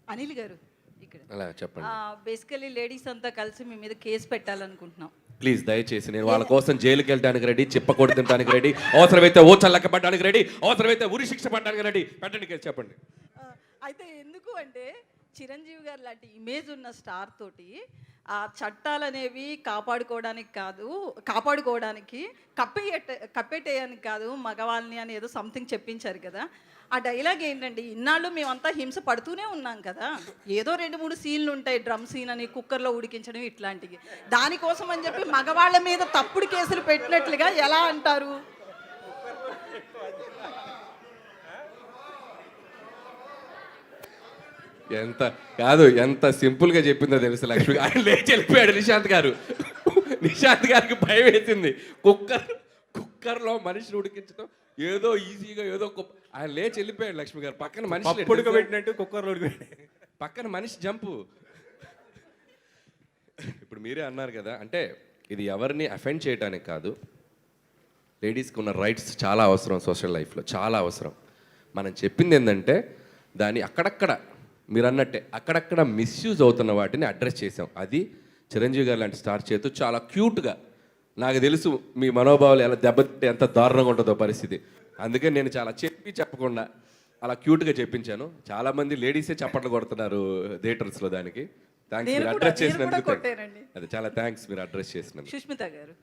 అనిల్ గారు ఇక్కడ అలా చెప్పండి. బేసికలీ లేడీస్ అంతా కలిసి మీ మీద కేసు పెట్టాలనుకుంటున్నాం. ప్లీజ్ దయచేసి నేను వాళ్ళ కోసం జైలుకి వెళ్ళడానికి రెడీ, చెప్పకూడదు తినడానికి రెడీ, అవసరమైతే ఓ చల్లక పడడానికి రెడీ, అవసరమైతే ఉరి శిక్ష పడడానికి రెడీ. పెట్టండి కేసు, చెప్పండి. ఆ, అయితే ఎందుకు అంటే చిరంజీవి గారు లాంటి ఇమేజ్ ఉన్న స్టార్ తోటి ఆ చట్టాలు అనేవి కాపాడుకోవడానికి కప్పేటేయడానికి కాదు మగవాళ్ళని అని ఏదో సంథింగ్ చెప్పించారు కదా. ఆ డైలాగ్ ఏంటండి, ఇన్నాళ్ళు మేమంతా హింస పడుతూనే ఉన్నాం కదా, ఏదో 2-3 సీన్లు ఉంటాయి, డ్రమ్ సీన్ అని, కుక్కర్లో ఉడికించడం ఇట్లాంటివి, దానికోసం అని చెప్పి మగవాళ్ళ మీద తప్పుడు కేసులు పెట్టినట్లుగా ఎలా అంటారు? ఎంత సింపుల్ గా చెప్పిందో తెలుసు లక్ష్మి. ఆయన లేచి వెళ్ళిపోయాడు. నిశాంత్ గారికి భయం వేసింది. కుక్కర్లో మనిషిని ఉడికించడం ఏదో ఈజీగా ఏదో ఆయన లేచి వెళ్ళిపోయాడు. లక్ష్మి గారు పక్కన మనిషి ఉడకబెట్టినట్టు కుక్కర్లో ఉడకబెట్టి పక్కన మనిషి జంపు. ఇప్పుడు మీరే అన్నారు కదా, అంటే ఇది ఎవరిని అఫెండ్ చేయడానికి కాదు, లేడీస్కి ఉన్న రైట్స్ చాలా అవసరం, సోషల్ లైఫ్లో చాలా అవసరం. మనం చెప్పింది ఏంటంటే దాన్ని అక్కడక్కడ మీరు అన్నట్టే అక్కడక్కడ మిస్యూజ్ అవుతున్న వాటిని అడ్రస్ చేసాం. అది చిరంజీవి గారు లాంటి స్టార్ చేతు చాలా క్యూట్గా, నాకు తెలుసు మీ మనోభావాలు ఎలా దెబ్బతింటే ఎంత దారుణంగా ఉంటుందో పరిస్థితి, అందుకే నేను చాలా చెప్పకుండా అలా క్యూట్గా చెప్పించాను. చాలామంది లేడీసే చప్పట్లు కొడుతున్నారు థియేటర్స్లో. దానికి థ్యాంక్స్ మీరు అడ్రస్ చేసినందుకు. కొట్టారండి. అది చాలా థ్యాంక్స్ మీరు అడ్రస్ చేసినందుకు. సుష్మిత గారు